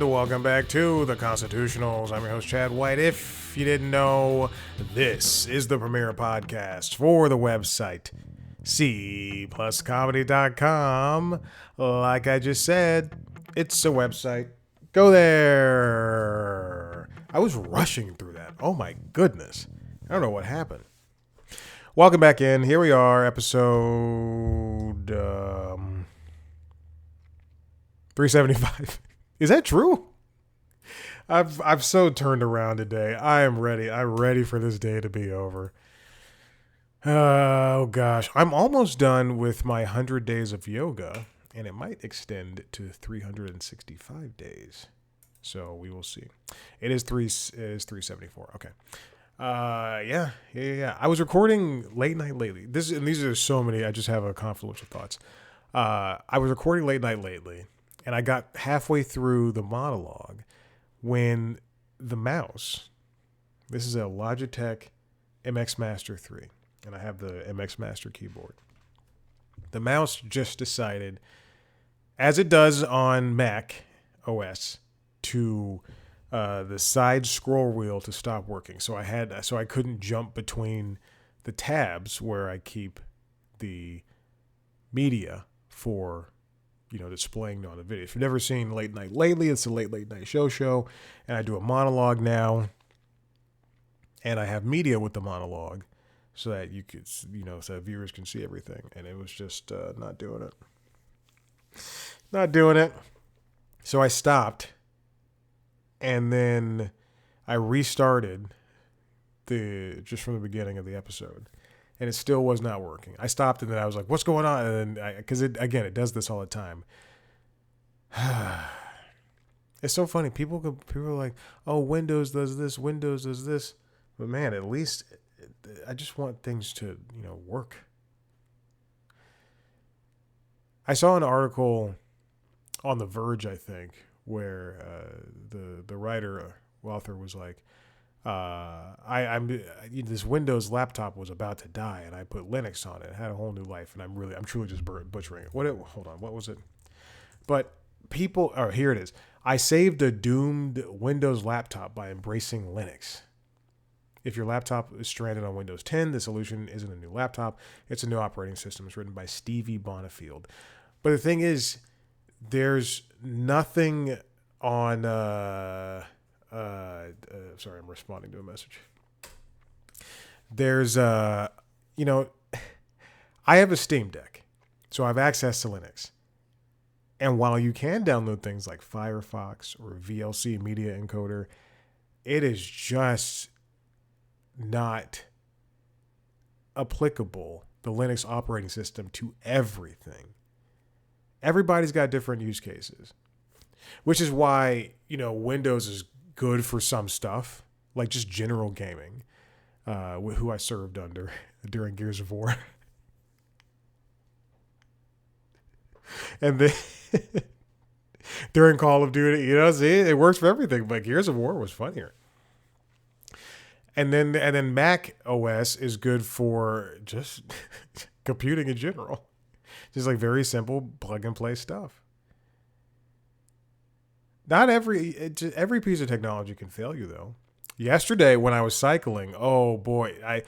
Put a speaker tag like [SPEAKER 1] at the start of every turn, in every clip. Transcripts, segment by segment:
[SPEAKER 1] and welcome back to the Constitutionals. I'm your host, Chad White. If you didn't know, this is the premier podcast for the website, cpluscomedy.com. Like I just said, it's a website. Go there. I was rushing through that. Oh my goodness. I don't know what happened. Welcome back in. Here we are, episode 375. Is that true? I've so turned around today. I am ready. I'm ready for this day to be over. Oh gosh, I'm almost done with my 100 days of yoga, and it might extend to 365 days. So we will see. It is 374. Okay. Yeah. I was recording late night lately. These are so many. I just have a confluence of thoughts. I was recording late night lately, and I got halfway through the monologue when the mouse. This is a Logitech MX Master 3, and I have the MX Master keyboard. The mouse just decided, as it does on Mac OS, to the side scroll wheel to stop working. So I couldn't jump between the tabs where I keep the media for displaying on the video. If you've never seen Late Night Lately, it's a late night show, and I do a monologue now, and I have media with the monologue so that you could, so that viewers can see everything. And it was just not doing it. So I stopped, and then I restarted just from the beginning of the episode. And it still was not working. I stopped, and then I was like, what's going on? And then, because it does this all the time. It's so funny. People are like, oh, Windows does this, Windows does this. But man, at least I just want things to, work. I saw an article on The Verge, I think, where the author was like, this Windows laptop was about to die, and I put Linux on it. It had a whole new life, and I'm truly just butchering it. Hold on, what was it? But here it is. I saved a doomed Windows laptop by embracing Linux. If your laptop is stranded on Windows 10, the solution isn't a new laptop. It's a new operating system. It's written by Stevie Bonifield. But the thing is, there's nothing on... sorry, I'm responding to a message. There's, I have a Steam Deck, so I have access to Linux. And while you can download things like Firefox or VLC Media Encoder, it is just not applicable, the Linux operating system, to everything. Everybody's got different use cases, which is why, Windows is good for some stuff, like just general gaming, who I served under during Gears of War. And then during Call of Duty, it works for everything, but Gears of War was funnier. And then Mac OS is good for just computing in general. Just like very simple plug and play stuff. Not every piece of technology can fail you, though. Yesterday when I was cycling, oh boy, I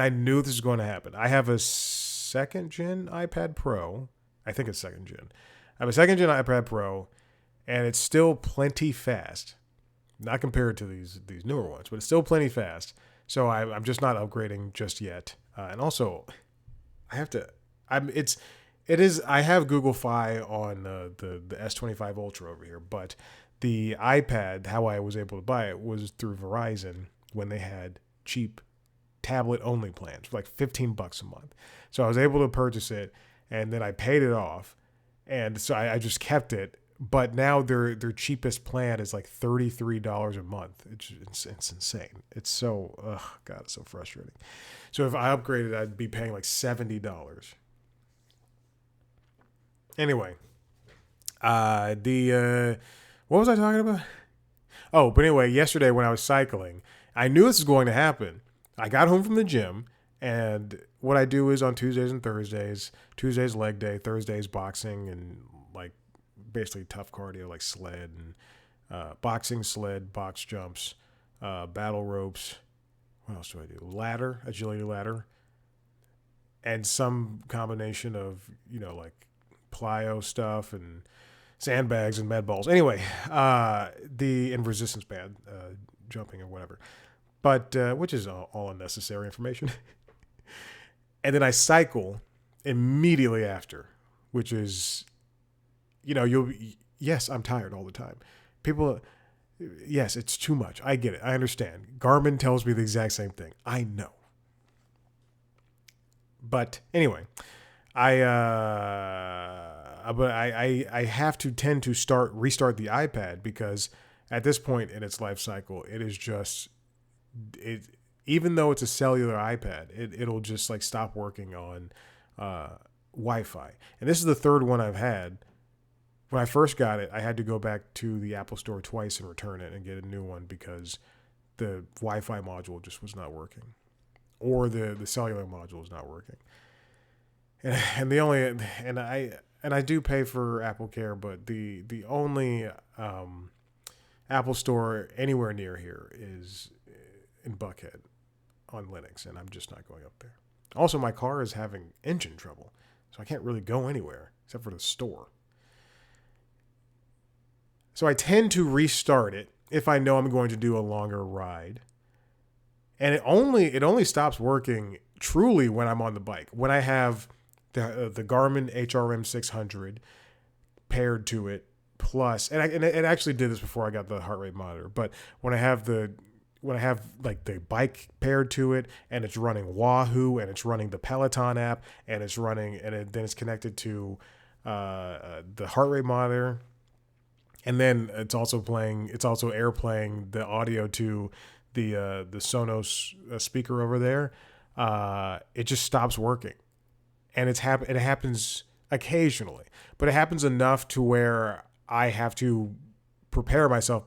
[SPEAKER 1] knew this was going to happen. I have a second gen iPad Pro. I think it's second gen. I have a second gen iPad Pro, and it's still plenty fast. Not compared to these newer ones, but it's still plenty fast. So I'm just not upgrading just yet. And also, I have to. I have Google Fi on the S25 Ultra over here, but the iPad, how I was able to buy it was through Verizon when they had cheap tablet-only plans for like $15 a month. So I was able to purchase it, and then I paid it off, and so I just kept it. But now their cheapest plan is like $33 a month. It's insane. It's so God, it's so frustrating. So if I upgraded, I'd be paying like $70. Anyway, what was I talking about? Oh, but anyway, yesterday when I was cycling, I knew this was going to happen. I got home from the gym, and what I do is on Tuesdays and Thursdays, Tuesdays leg day, Thursdays boxing, and like basically tough cardio like sled and boxing sled, box jumps, battle ropes. What else do I do? Ladder, agility ladder, and some combination of, like plyo stuff and sandbags and med balls. Anyway, and resistance band, jumping or whatever. But which is all unnecessary information. And then I cycle immediately after, which is, yes, I'm tired all the time. People, yes, it's too much. I get it. I understand. Garmin tells me the exact same thing. I know. But anyway, I have to tend to restart the iPad because at this point in its life cycle, it is just even though it's a cellular iPad, it'll just like stop working on Wi-Fi. And this is the third one I've had. When I first got it, I had to go back to the Apple Store twice and return it and get a new one because the Wi-Fi module just was not working, or the cellular module is not working. And I do pay for Apple Care, but the only Apple Store anywhere near here is in Buckhead on Linux, and I'm just not going up there. Also, my car is having engine trouble, so I can't really go anywhere except for the store. So I tend to restart it if I know I'm going to do a longer ride. And it only stops working truly when I'm on the bike. When I have the Garmin HRM 600 paired to it, plus, and it actually did this before I got the heart rate monitor. But when I have like the bike paired to it, and it's running Wahoo, and it's running the Peloton app, and it's running, then it's connected to the heart rate monitor. And then it's also airplaying the audio to the Sonos speaker over there. It just stops working, and it happens occasionally, but it happens enough to where I have to prepare myself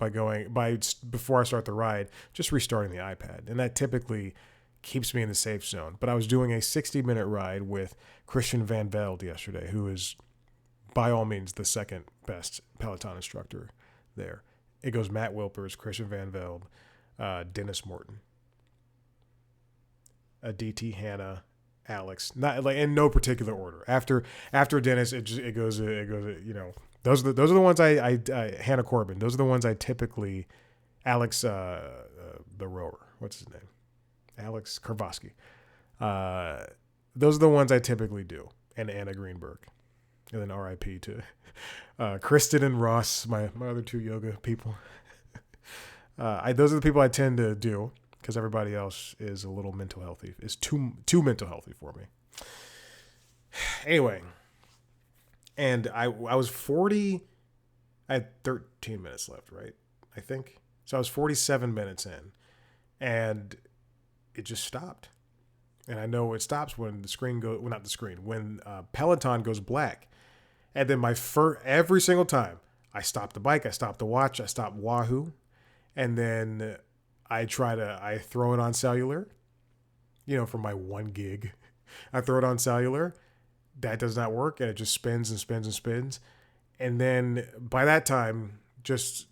[SPEAKER 1] before I start the ride, just restarting the iPad, and that typically keeps me in the safe zone. But I was doing a 60-minute ride with Christian Van Velde yesterday, who is by all means the second best Peloton instructor there. It goes Matt Wilpers, Christian Van Velde, Dennis Morton, DT Hannah, Alex, not like in no particular order. After Dennis, it goes. Those are the ones I Hannah Corbin. Those are the ones I typically. Alex, the rower. What's his name? Alex Karvosky. Those are the ones I typically do, and Anna Greenberg. And then RIP to Kristen and Ross, my other two yoga people. Those are the people I tend to do because everybody else is a little mental healthy. Is too mental healthy for me. Anyway, and I was 40. I had 13 minutes left, right? I think. So I was 47 minutes in, and it just stopped. And I know it stops when the screen goes. Well, not the screen. When Peloton goes black. And then every single time, I stop the bike, I stop the watch, I stop Wahoo, and then I throw it on cellular, for my 1 gig. I throw it on cellular. That does not work, and it just spins and spins and spins. And then by that time, just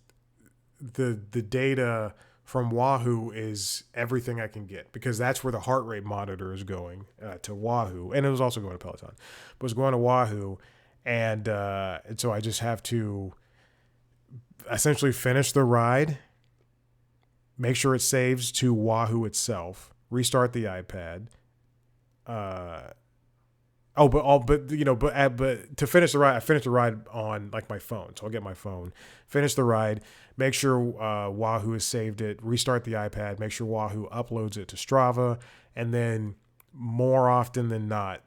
[SPEAKER 1] the data from Wahoo is everything I can get, because that's where the heart rate monitor is going to Wahoo, and it was also going to Peloton, but it was going to Wahoo. And so I just have to essentially finish the ride, make sure it saves to Wahoo itself, restart the iPad. But to finish the ride, I finished the ride on like my phone. So I'll get my phone, finish the ride, make sure Wahoo has saved it, restart the iPad, make sure Wahoo uploads it to Strava, and then more often than not,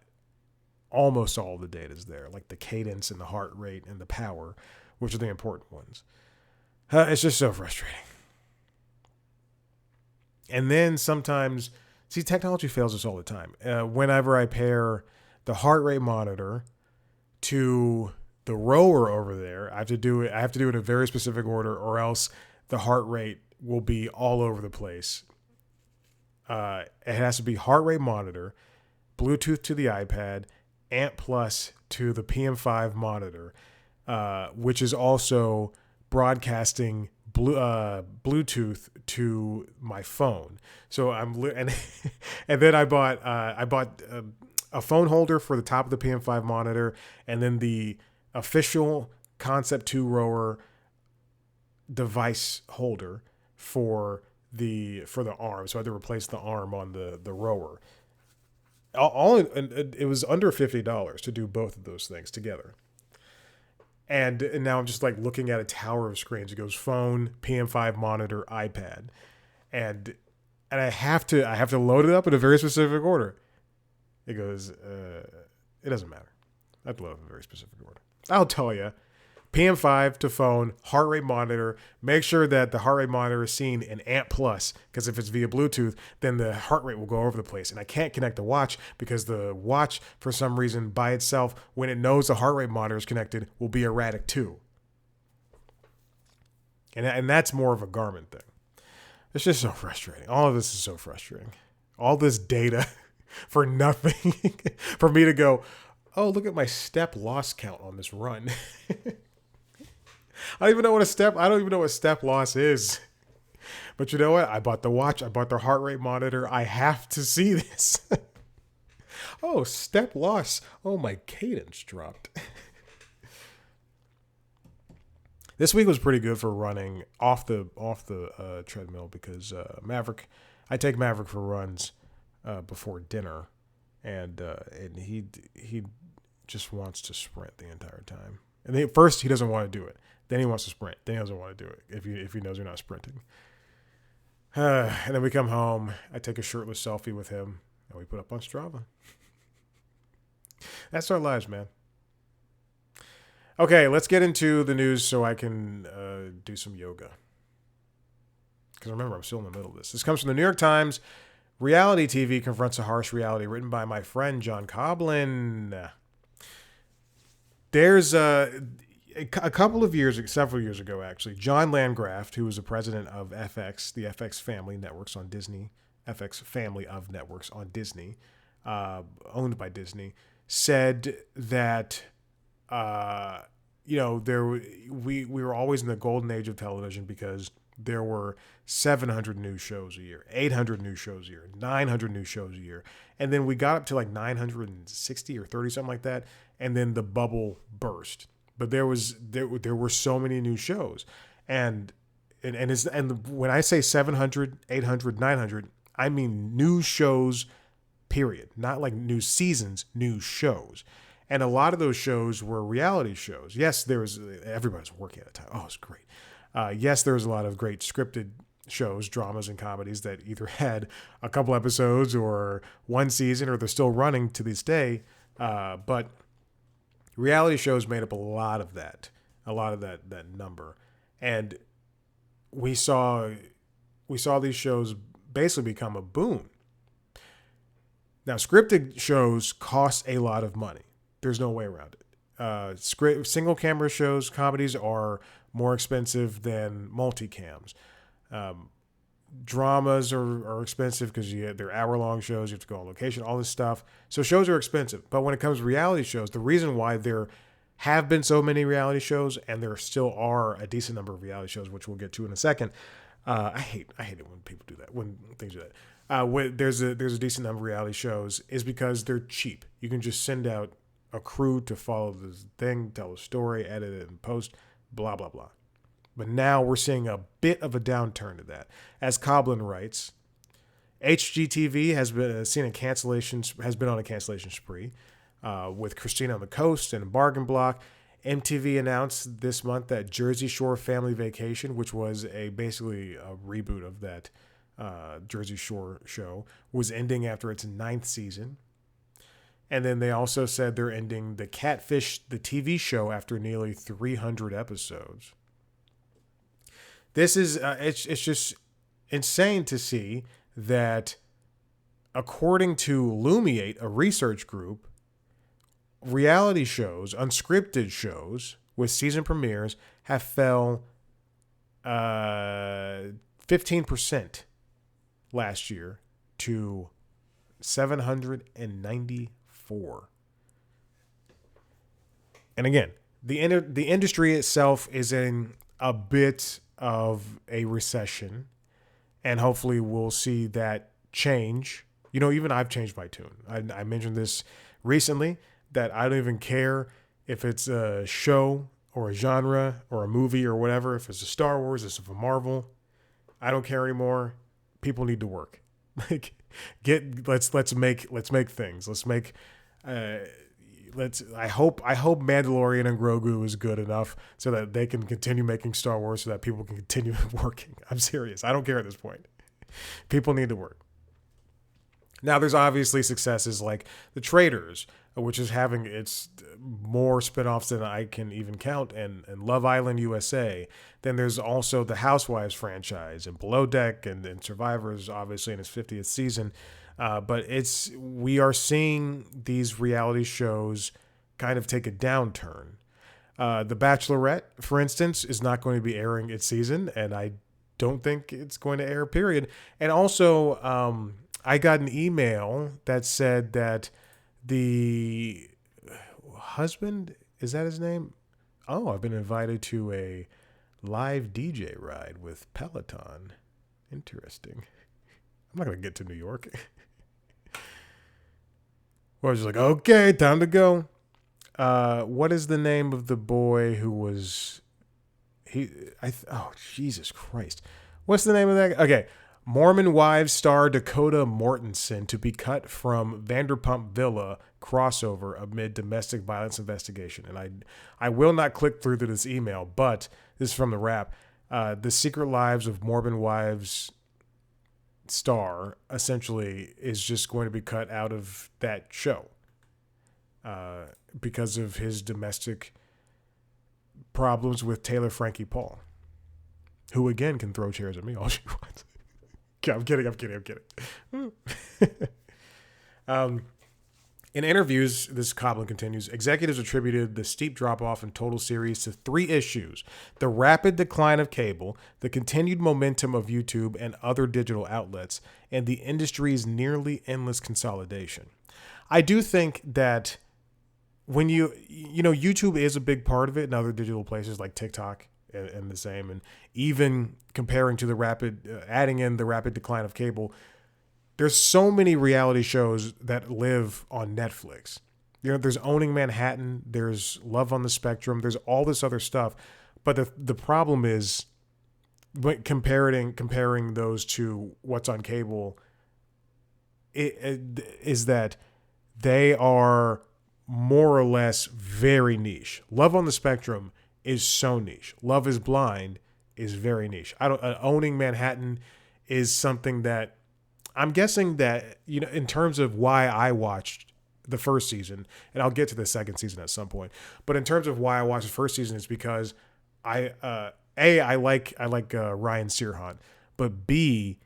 [SPEAKER 1] almost all the data is there, like the cadence and the heart rate and the power, which are the important ones. It's just so frustrating. And then sometimes, technology fails us all the time. Whenever I pair the heart rate monitor to the rower over there, I have to do it in a very specific order, or else the heart rate will be all over the place. It has to be heart rate monitor, Bluetooth to the iPad, Amp Plus to the PM5 monitor, which is also broadcasting Bluetooth to my phone. So and then I bought a phone holder for the top of the PM5 monitor, and then the official Concept 2 rower device holder for the arm. So I had to replace the arm on the rower. It was under $50 to do both of those things together. And now I'm just like looking at a tower of screens. It goes phone, PM5 monitor, iPad, and I have to load it up in a very specific order. It goes, it doesn't matter. I have to load up in a very specific order. I'll tell you, PM5 to phone, heart rate monitor. Make sure that the heart rate monitor is seen in amp plus, because if it's via Bluetooth, then the heart rate will go over the place. And I can't connect the watch because the watch, for some reason, by itself, when it knows the heart rate monitor is connected, will be erratic too. And that's more of a Garmin thing. It's just so frustrating. All of this is so frustrating. All this data for nothing. For me to go, look at my step loss count on this run. I don't even know what step loss is. But you know what? I bought the watch. I bought the heart rate monitor. I have to see this. Step loss. My cadence dropped. This week was pretty good for running off the treadmill because I take Maverick for runs before dinner, and he just wants to sprint the entire time. And first he doesn't want to do it. Then he wants to sprint. Then he doesn't want to do it if he knows you're not sprinting. And then we come home. I take a shirtless selfie with him, and we put up on Strava. That's our lives, man. Okay, let's get into the news so I can do some yoga. Because remember, I'm still in the middle of this. This comes from the New York Times. Reality TV confronts a harsh reality, written by my friend John Coblin. There's several years ago, actually, John Landgraf, who was the president of FX, the FX family networks on Disney, FX family of networks on Disney, owned by Disney, said that we were always in the golden age of television because there were 700 new shows a year, 800 new shows a year, 900 new shows a year. And then we got up to like 960 or 30, something like that. And then the bubble burst. But there were so many new shows. And when I say 700, 800, 900, I mean new shows, period. Not like new seasons, new shows. And a lot of those shows were reality shows. Yes, everybody was working at the time. Oh, it's great. Yes, there was a lot of great scripted shows, dramas, and comedies that either had a couple episodes or one season, or they're still running to this day. But reality shows made up a lot of that number. And we saw these shows basically become a boom. Now, scripted shows cost a lot of money. There's no way around it. Single camera shows, comedies are more expensive than multicams. Dramas are expensive because they're hour-long shows. You have to go on location, all this stuff. So shows are expensive. But when it comes to reality shows, the reason why there have been so many reality shows, and there still are a decent number of reality shows, which we'll get to in a second. I hate it when people do that, when things do that. When there's a decent number of reality shows, is because they're cheap. You can just send out a crew to follow this thing, tell a story, edit it, and post, blah, blah, blah. But now we're seeing a bit of a downturn to that. As Coblin writes, HGTV has been on a cancellation spree with Christina on the Coast and Bargain Block. MTV announced this month that Jersey Shore Family Vacation, which was basically a reboot of that Jersey Shore show, was ending after its 9th season. And then they also said they're ending the Catfish, the TV show, after nearly 300 episodes. This is, it's just insane to see that, according to Lumiate, a research group, reality shows, unscripted shows with season premieres have fell 15% last year to 794. And again, the industry itself is in a bit of a recession, and hopefully we'll see that change. You know, even I've changed my tune. I mentioned this recently that I don't even care if it's a show or a genre or a movie or whatever. If it's a Star Wars, if it's a Marvel, I don't care anymore. People need to work. Like, let's make things. I hope Mandalorian and Grogu is good enough so that they can continue making Star Wars so that people can continue working. I'm serious. I don't care at this point. People need to work. Now, there's obviously successes like The Traitors, which is having its more spinoffs than I can even count, and Love Island USA. Then there's also the Housewives franchise and Below Deck and Survivors, obviously in its 50th season. But we are seeing these reality shows kind of take a downturn. The Bachelorette, for instance, is not going to be airing its season, and I don't think it's going to air, period. And also, I got an email that said that the husband, is that his name? Oh, I've been invited to a live DJ ride with Peloton. Interesting. I'm not going to get to New York. Well, I was just like, okay, time to go. What is the name of the boy who was oh, Jesus Christ. What's the name of that? Okay. Mormon Wives star Dakota Mortensen to be cut from Vanderpump Villa crossover amid domestic violence investigation. And I will not click through to this email, but this is from the Wrap. The Secret Lives of Mormon Wives star essentially is just going to be cut out of that show because of his domestic problems with Taylor Frankie Paul, who again can throw chairs at me all she wants. I'm kidding. In interviews, this Coblin continues, executives attributed the steep drop-off in total series to 3 issues: the rapid decline of cable, the continued momentum of YouTube and other digital outlets, and the industry's nearly endless consolidation. I do think that when YouTube is a big part of it, and other digital places like TikTok and the same, and even comparing to the adding in the rapid decline of cable, there's so many reality shows that live on Netflix. You know, there's Owning Manhattan, there's Love on the Spectrum, there's all this other stuff. But the problem is, comparing those to what's on cable, is that they are more or less very niche. Love on the Spectrum is so niche. Love is Blind is very niche. Owning Manhattan is something that I'm guessing that, in terms of why I watched the first season, and I'll get to the second season at some point, but in terms of why I watched the first season, it's because I like Ryan Searhunt, but B,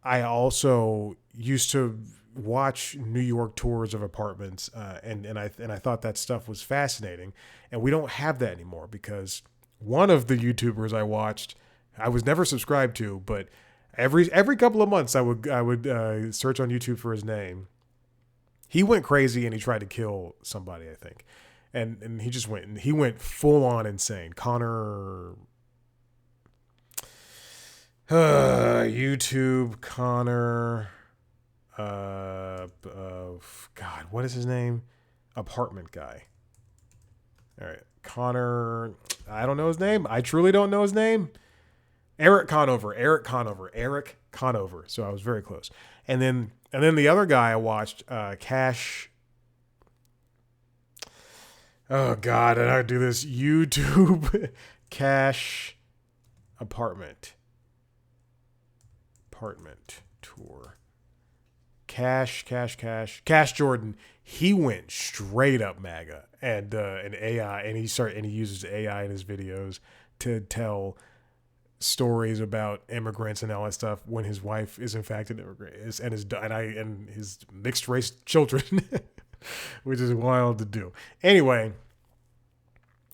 [SPEAKER 1] I also used to watch New York tours of apartments, and I thought that stuff was fascinating, and we don't have that anymore because one of the YouTubers I watched, I was never subscribed to, but every couple of months I would search on YouTube for his name. He went crazy and he tried to kill somebody, I think, and he went full on insane. Connor. YouTube Connor. God, what is his name? Apartment guy. All right, Connor. I don't know his name. I truly don't know his name. Eric Conover. So I was very close. And then the other guy I watched, Cash. Oh God, I do this. YouTube Cash Apartment tour. Cash Jordan. He went straight up MAGA and AI, and he uses AI in his videos to tell stories about immigrants and all that stuff when his wife is in fact an immigrant and his mixed race children, which is wild to do. Anyway,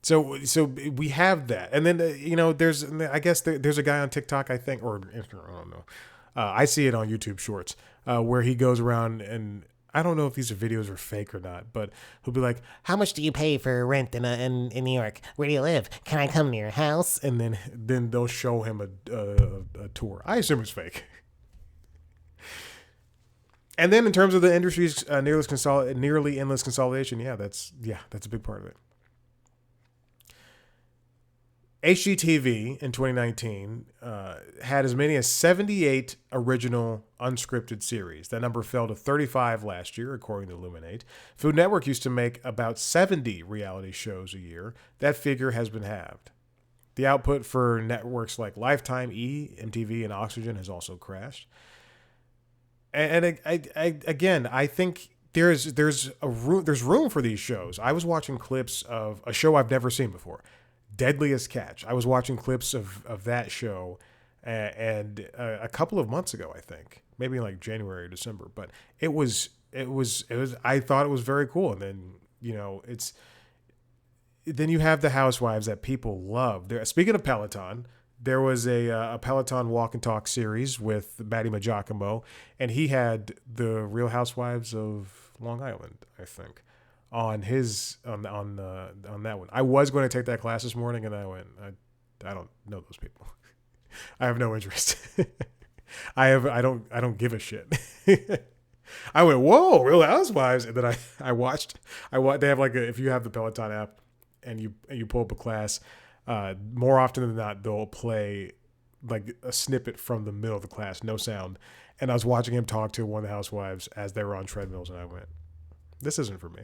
[SPEAKER 1] so we have that, and then there's a guy on TikTok, I think, or I don't know. I see it on YouTube Shorts where he goes around and I don't know if these videos are fake or not, but he'll be like, "How much do you pay for rent in New York? Where do you live? Can I come to your house?" And then they'll show him a tour. I assume it's fake. And then in terms of the industry's nearly endless consolidation, that's a big part of it. HGTV in 2019 had as many as 78 original unscripted series. That number fell to 35 last year, according to Illuminate. Food Network used to make about 70 reality shows a year. That figure has been halved. The output for networks like Lifetime, E, MTV, and Oxygen has also crashed. And I think there's room for these shows. I was watching clips of a show I've never seen before, Deadliest Catch. I was watching clips of that show, and a couple of months ago, I think, maybe in like January or December. But it was. I thought it was very cool, and then then you have the Housewives that people love. Speaking of Peloton, there was a Peloton walk and talk series with Matty Majacomo, and he had the Real Housewives of Long Island, I think, on that one. I was going to take that class this morning, and I went, I don't know those people. I have no interest. I don't give a shit. I went, whoa, Real Housewives, and then I watched. They have if you have the Peloton app, and you pull up a class. More often than not, they'll play like a snippet from the middle of the class, no sound. And I was watching him talk to one of the housewives as they were on treadmills, and I went, this isn't for me.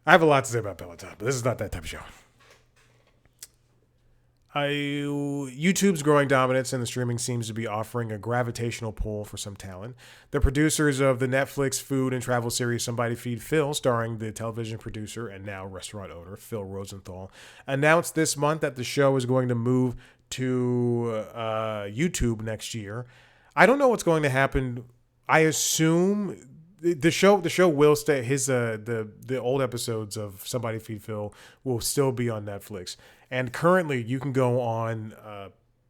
[SPEAKER 1] I have a lot to say about Peloton, but this is not that type of show. YouTube's growing dominance in the streaming seems to be offering a gravitational pull for some talent. The producers of the Netflix food and travel series Somebody Feed Phil, starring the television producer and now restaurant owner Phil Rosenthal, announced this month that the show is going to move to YouTube next year. I don't know what's going to happen. I assume the show will stay. The old episodes of Somebody Feed Phil will still be on Netflix. And currently, you can go on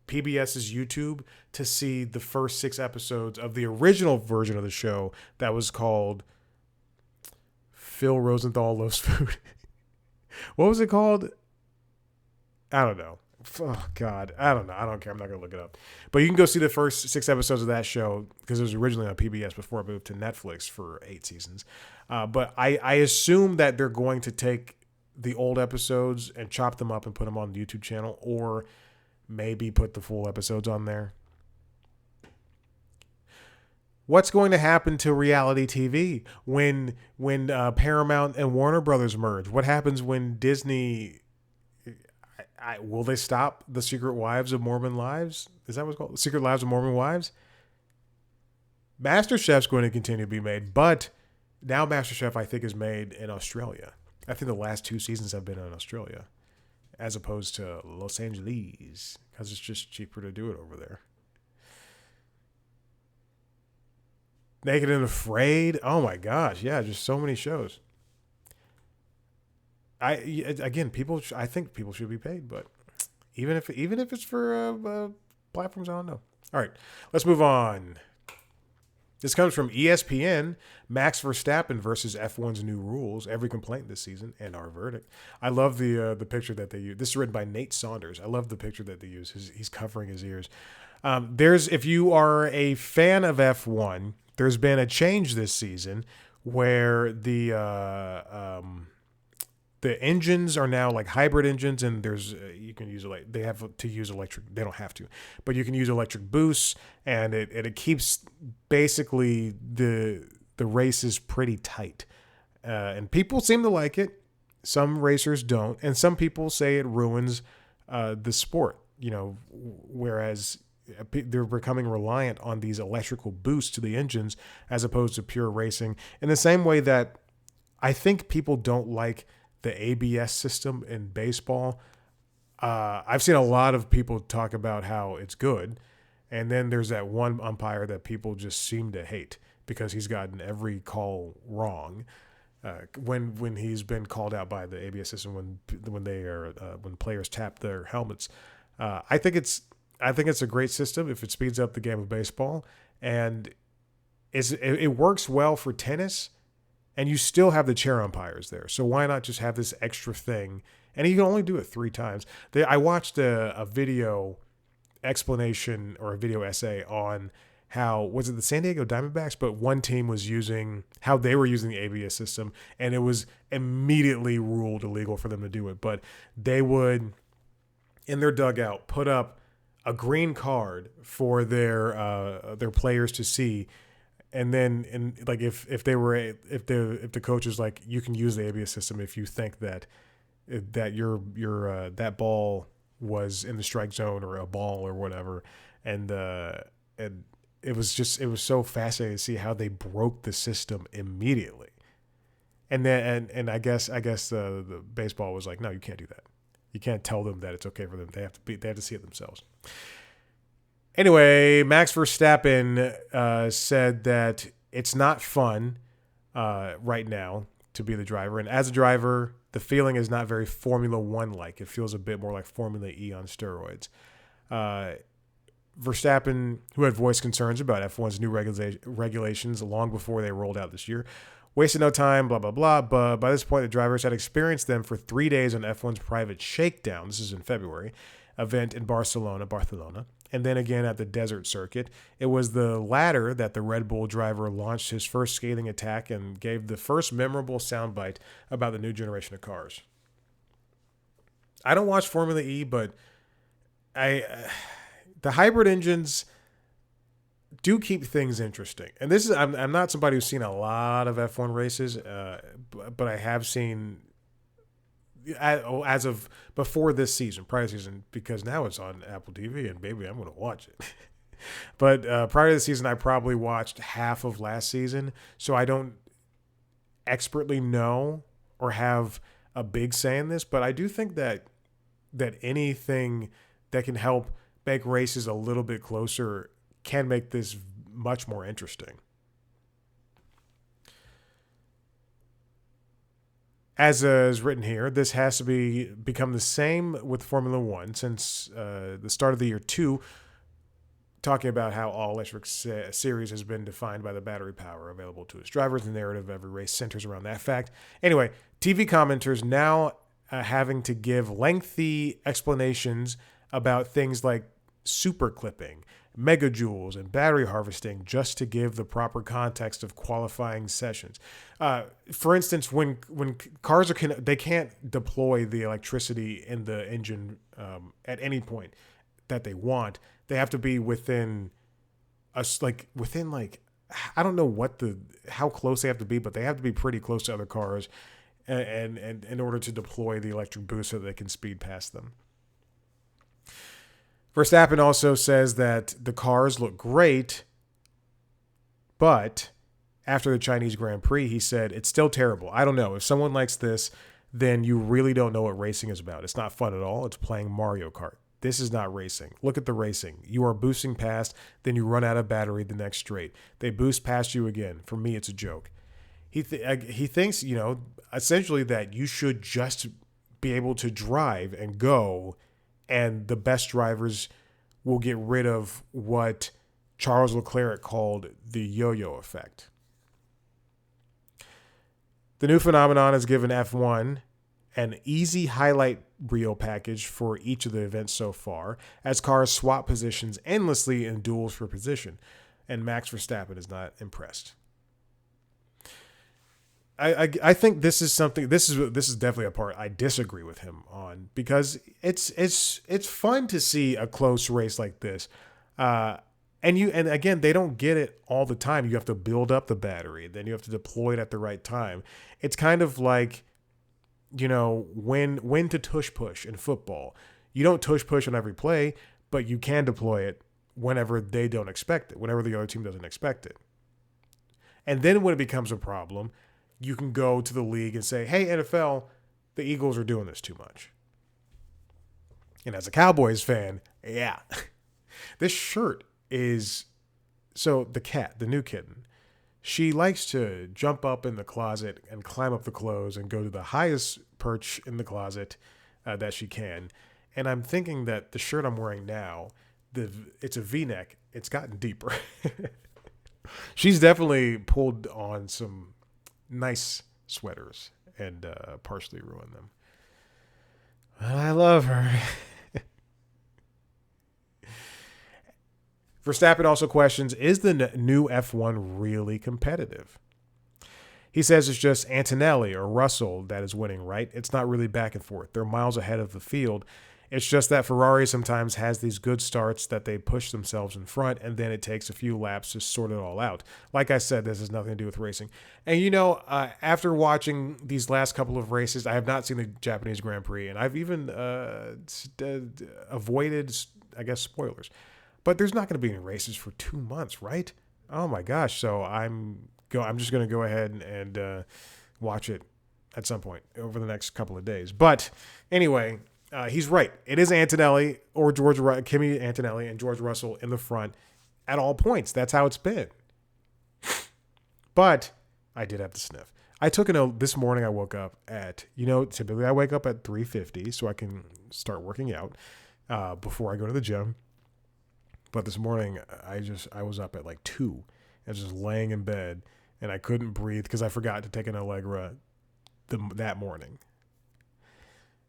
[SPEAKER 1] PBS's YouTube to see the first 6 episodes of the original version of the show that was called Phil Rosenthal Loves Food. What was it called? I don't know. Oh, God. I don't know. I don't care. I'm not going to look it up. But you can go see the first 6 episodes of that show because it was originally on PBS before it moved to Netflix for 8 seasons. But I assume that they're going to take the old episodes and chop them up and put them on the YouTube channel, or maybe put the full episodes on there. What's going to happen to reality TV when Paramount and Warner Brothers merge? What happens when Disney? Will they stop the Secret Wives of Mormon Lives? Is that what's called? Secret Lives of Mormon Wives? MasterChef's going to continue to be made, but now MasterChef, I think, is made in Australia. I think the last 2 seasons have been in Australia as opposed to Los Angeles because it's just cheaper to do it over there. Naked and Afraid. Oh my gosh. Yeah, just so many shows. I think people should be paid, but even if it's for platforms, I don't know. All right, let's move on. This comes from ESPN. Max Verstappen versus F1's new rules. Every complaint this season and our verdict. I love the picture that they use. This is written by Nate Saunders. I love the picture that they use. He's covering his ears. If you are a fan of F1, there's been a change this season where the engines are now like hybrid engines, and you can use they have to use electric. They don't have to, but you can use electric boosts, and it keeps basically the races pretty tight. And people seem to like it. Some racers don't, and some people say it ruins the sport. Whereas they're becoming reliant on these electrical boosts to the engines as opposed to pure racing. In the same way that I think people don't like the ABS system in baseball. I've seen a lot of people talk about how it's good. And then there's that one umpire that people just seem to hate because he's gotten every call wrong. When he's been called out by the ABS system when players tap their helmets. I think it's a great system if it speeds up the game of baseball. And it works well for tennis, and you still have the chair umpires there. So why not just have this extra thing? And you can only do it 3 times. I watched a video explanation or a video essay on how, was it the San Diego Diamondbacks, but one team was using how they were using the ABS system, and it was immediately ruled illegal for them to do it. But they would, in their dugout, put up a green card for their players to see, and then like if the coach is like, you can use the ABS system if you think that that ball was in the strike zone or a ball or whatever, and it was so fascinating to see how they broke the system immediately. And then and I guess the baseball was like, no, you can't do that. You can't tell them that it's okay for them. They have to see it themselves. Anyway, Max Verstappen said that it's not fun right now to be the driver, and as a driver, the feeling is not very Formula One like. It feels a bit more like Formula E on steroids. Verstappen, who had voiced concerns about F1's new regulations long before they rolled out this year, wasted no time, blah, blah, blah. But by this point, the drivers had experienced them for 3 days on F1's private shakedown. This is in February, event in Barcelona. And then again at the desert circuit. It was the latter that the Red Bull driver launched his first scathing attack and gave the first memorable soundbite about the new generation of cars. I don't watch Formula E, but the hybrid engines do keep things interesting. And this is, I'm not somebody who's seen a lot of F1 races, but I have seen, as of before this season, prior season, because now it's on Apple TV, and baby, I'm going to watch it. But prior to the season, I probably watched half of last season, so I don't expertly know or have a big say in this, but I do think that anything that can help make races a little bit closer can make this much more interesting. As is written here, this has to become the same with Formula One since the start of the year 2, talking about how all electric series has been defined by the battery power available to its drivers. The narrative of every race centers around that fact. Anyway, TV commenters now having to give lengthy explanations about things like super clipping, megajoules, and battery harvesting just to give the proper context of qualifying sessions. For instance, when cars they can't deploy the electricity in the engine at any point that they want. They have to be within I don't know how close they have to be, but they have to be pretty close to other cars, and in order to deploy the electric boost so that they can speed past them. Verstappen also says that the cars look great, but after the Chinese Grand Prix, he said, it's still terrible. I don't know. If someone likes this, then you really don't know what racing is about. It's not fun at all. It's playing Mario Kart. This is not racing. Look at the racing. You are boosting past, then you run out of battery the next straight. They boost past you again. For me, it's a joke. He thinks, essentially that you should just be able to drive and go, and the best drivers will get rid of what Charles Leclerc called the yo-yo effect. The new phenomenon has given F1 an easy highlight reel package for each of the events so far, as cars swap positions endlessly in duels for position, and Max Verstappen is not impressed. I think this is something. This is definitely a part I disagree with him on, because it's fun to see a close race like this, and again, they don't get it all the time. You have to build up the battery, then you have to deploy it at the right time. It's kind of like, when to tush push in football. You don't tush push on every play, but you can deploy it whenever they don't expect it, whenever the other team doesn't expect it. And then when it becomes a problem, you can go to the league and say, hey, NFL, the Eagles are doing this too much. And as a Cowboys fan, yeah. This shirt is, so the new kitten, she likes to jump up in the closet and climb up the clothes and go to the highest perch in the closet that she can. And I'm thinking that the shirt I'm wearing now, it's a V-neck. It's gotten deeper. She's definitely pulled on some nice sweaters and partially ruined them. Well, I love her. Verstappen also questions, is the new F1 really competitive? He says it's just Antonelli or Russell that is winning, right? It's not really back and forth. They're miles ahead of the field. It's just that Ferrari sometimes has these good starts that they push themselves in front, and then it takes a few laps to sort it all out. Like I said, this has nothing to do with racing. And after watching these last couple of races, I have not seen the Japanese Grand Prix, and I've even avoided, I guess, spoilers. But there's not going to be any races for 2 months, right? Oh my gosh! So I'm just going to go ahead and watch it at some point over the next couple of days. But anyway, he's right. It is Antonelli or Kimi Antonelli and George Russell in the front at all points. That's how it's been. But I did have to sniff. I took an oath this morning. I woke up at, typically I wake up at 3:50 so I can start working out before I go to the gym. But this morning I was up at like 2. I was just laying in bed and I couldn't breathe because I forgot to take an Allegra that morning.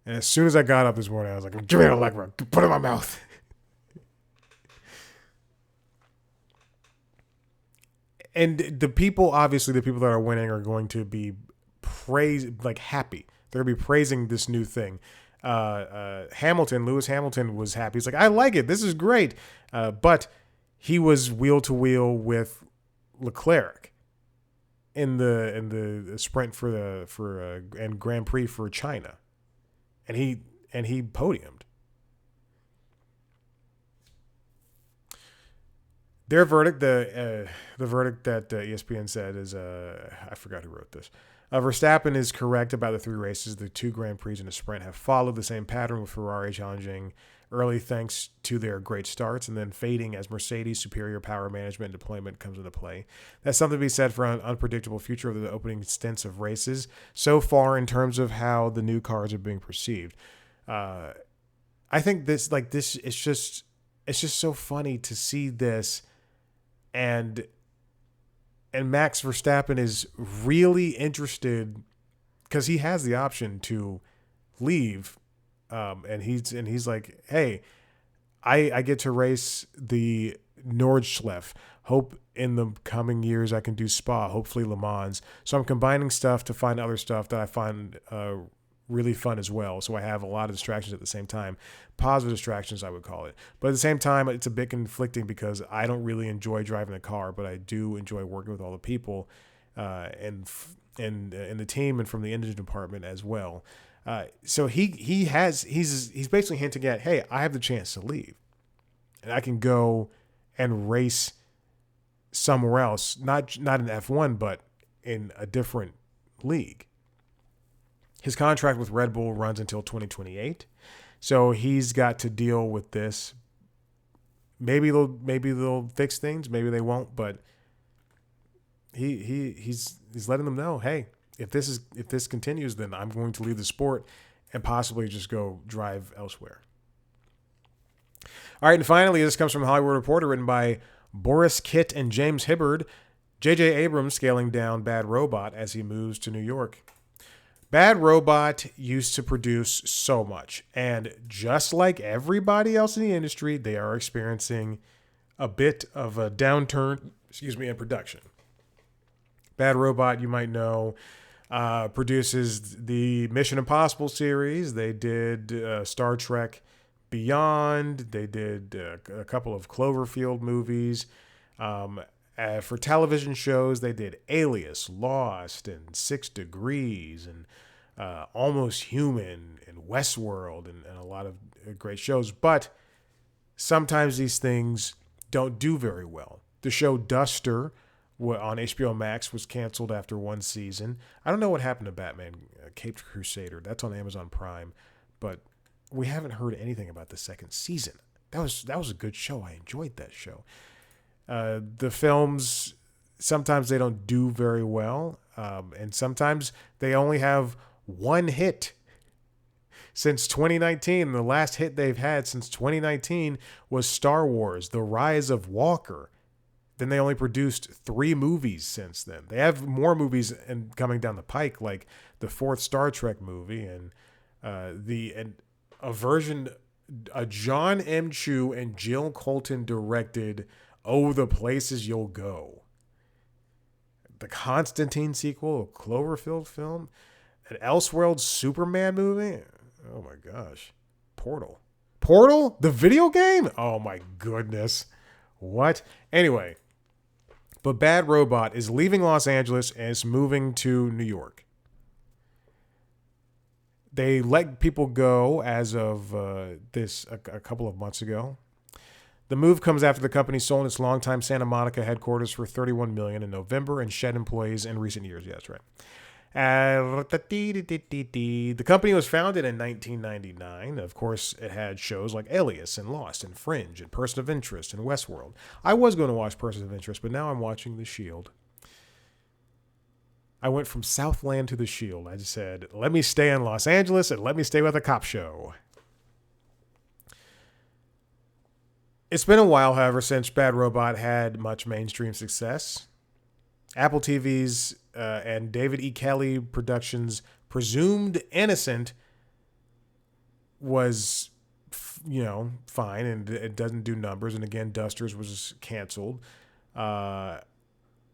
[SPEAKER 1] And as soon as I got up this morning, I was like, give me an Allegra, put it in my mouth. And the people that are winning are going to be happy. They're going to be praising this new thing. Lewis Hamilton was happy. He's like, I like it. This is great. But he was wheel to wheel with Leclerc in the sprint and Grand Prix for China, and he podiumed. Their verdict, the verdict that ESPN said is, I forgot who wrote this. Verstappen is correct about the 3 races. The 2 Grand Prix and a sprint have followed the same pattern, with Ferrari challenging early thanks to their great starts and then fading as Mercedes' superior power management and deployment comes into play. That's something to be said for an unpredictable future of the opening stints of races so far in terms of how the new cars are being perceived. I think this it's just so funny to see this, and Max Verstappen is really interested because he has the option to leave, and he's like, hey, I get to race the Nordschleife. Hope in the coming years I can do Spa, hopefully Le Mans. So I'm combining stuff to find other stuff that I find really fun as well. So I have a lot of distractions at the same time. Positive distractions, I would call it. But at the same time, it's a bit conflicting because I don't really enjoy driving the car, but I do enjoy working with all the people and the team and from the engine department as well. So he's basically hinting at, hey, I have the chance to leave, and I can go and race somewhere else, not in F1, but in a different league. His contract with Red Bull runs until 2028, so he's got to deal with this. Maybe they'll fix things, maybe they won't, but he's letting them know, hey, if this continues, then I'm going to leave the sport and possibly just go drive elsewhere. All right, and finally, this comes from Hollywood Reporter, written by Boris Kitt and James Hibbard. J.J. Abrams scaling down Bad Robot as he moves to New York. Bad Robot used to produce so much, and just like everybody else in the industry, they are experiencing a bit of a downturn, in production. Bad Robot, you might know, produces the Mission Impossible series. They did Star Trek Beyond. They did a couple of Cloverfield movies. For television shows, they did Alias, Lost, and 6 Degrees, and Almost Human, and Westworld, and a lot of great shows. But sometimes these things don't do very well. The show Duster on HBO Max was canceled after 1 season. I don't know what happened to Batman Caped Crusader. That's on Amazon Prime, but we haven't heard anything about the 2nd season. That was a good show. I enjoyed that show. The films, sometimes they don't do very well, and sometimes they only have 1 hit. Since 2019, the last hit they've had since 2019 was Star Wars: The Rise of Walker. Then they only produced 3 movies since then. They have more movies coming down the pike, like the 4th Star Trek movie and a John M. Chu and Jill Colton directed Oh, the Places You'll Go. The Constantine sequel, a Cloverfield film, an Elseworlds Superman movie. Oh my gosh. Portal, the video game? Oh my goodness. What? Anyway, but Bad Robot is leaving Los Angeles and is moving to New York. They let people go as of a couple of months ago. The move comes after the company sold its longtime Santa Monica headquarters for $31 million in November and shed employees in recent years. Yeah, that's right. The company was founded in 1999. Of course, it had shows like Alias and Lost and Fringe and Person of Interest and Westworld. I was going to watch Person of Interest, but now I'm watching The Shield. I went from Southland to The Shield. I just said, let me stay in Los Angeles and let me stay with a cop show. It's been a while, however, since Bad Robot had much mainstream success. Apple TV's and David E. Kelly Productions' Presumed Innocent was, fine, and it doesn't do numbers. And again, Dusters was canceled. And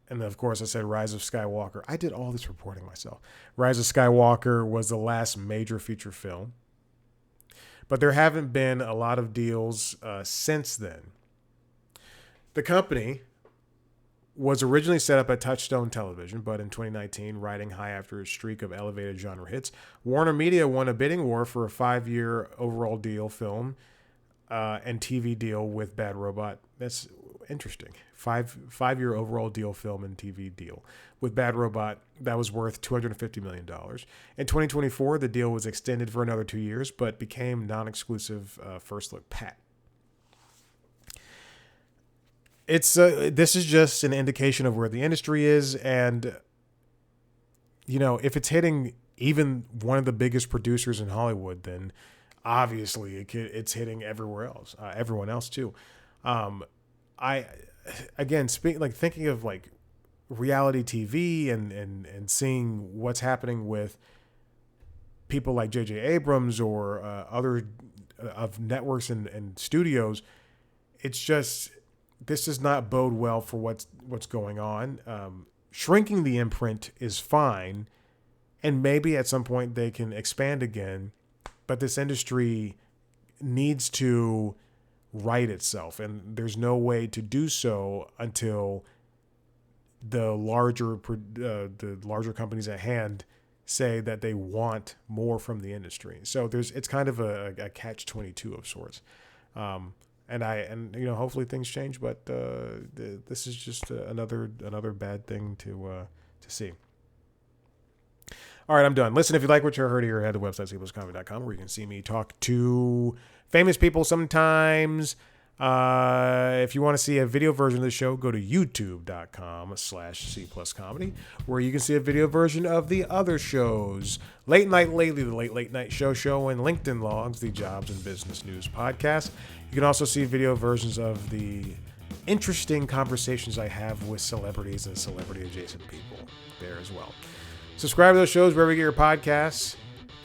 [SPEAKER 1] then, of course, I said Rise of Skywalker. I did all this reporting myself. Rise of Skywalker was the last major feature film. But there haven't been a lot of deals since then. The company was originally set up at Touchstone Television, but in 2019, riding high after a streak of elevated genre hits, Warner Media won a bidding war for a 5-year overall deal film and TV deal with Bad Robot. That's interesting. Five-year overall deal film and TV deal with Bad Robot that was worth $250 million. In 2024, the deal was extended for another 2 years, but became non-exclusive first look pat. This is just an indication of where the industry is, and if it's hitting even one of the biggest producers in Hollywood, then obviously it's hitting everyone else too. Thinking of like reality TV and seeing what's happening with people like J.J. Abrams or other of networks and studios, it's just, this does not bode well for what's going on. Shrinking the imprint is fine, and maybe at some point they can expand again, but this industry needs to right itself, and there's no way to do so until the larger companies at hand say that they want more from the industry. So it's kind of a catch-22 of sorts. Hopefully things change, but this is just another bad thing to see. All right, I'm done. Listen, if you like what you heard here, head to the website, cpluscomedy.com, where you can see me talk to famous people sometimes. If you want to see a video version of the show, go to youtube.com/cpluscomedy, where you can see a video version of the other shows. Late Night Lately, the Late Night Show, and LinkedIn Logs, the Jobs and Business News podcast. You can also see video versions of the interesting conversations I have with celebrities and celebrity-adjacent people there as well. Subscribe to those shows wherever you get your podcasts.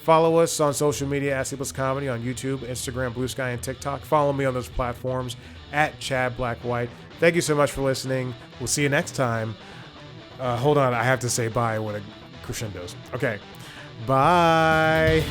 [SPEAKER 1] Follow us on social media at C+ Comedy on YouTube, Instagram, Blue Sky, and TikTok. Follow me on those platforms at Chad Black White. Thank you so much for listening. We'll see you next time. Hold on, I have to say bye when it crescendos. Okay, bye.